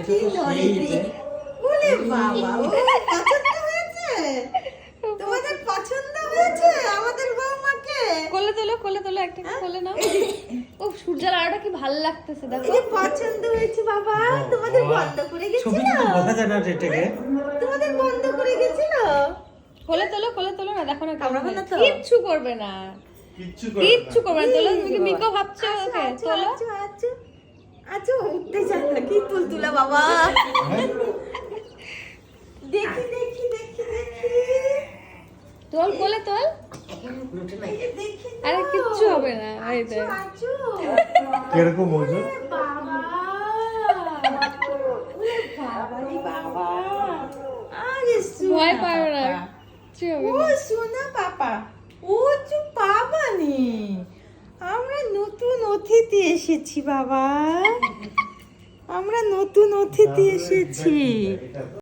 কি ধরেনি বলে বাবা ও পছন্দ হয়েছে তোমাদের পছন্দ হয়েছে আমাদের বৌমাকে কোলে তোলো একটা কোলে নাও ও সূর্যের আলোটা কি ভালো লাগতেছে দেখো এই যে পছন্দ হয়েছে বাবা তোমাদের বন্ধ করে গেছিল বোঝা যায় না এটাকে তোমাদের বন্ধ করে গেছিল কোলে তোলো না দেখো না কামড়াবে না তো? কিচ্ছু করবে না কিচ্ছু করবে না তোলো তুমি কি মিকো ভাবছো ওকে তোলো আচ্ছা উঠতে চান না কি তুলতুলা বাবা দেখি দেখি দেখি দেখি তোল কোলে তোল দেখি আরে কিচ্ছু হবে না এই দেখ আচ্ছা কিরকম ওজন বাবা বাবারে বাবা আরে ভয় সোনা পাবে না পাপা। কিচ্ছু হবে ও না সোনা পাপা ও তো বাবা নে আমরা নতুন অতিথি এসেছি বাবা আমরা নতুন অতিথি এসেছি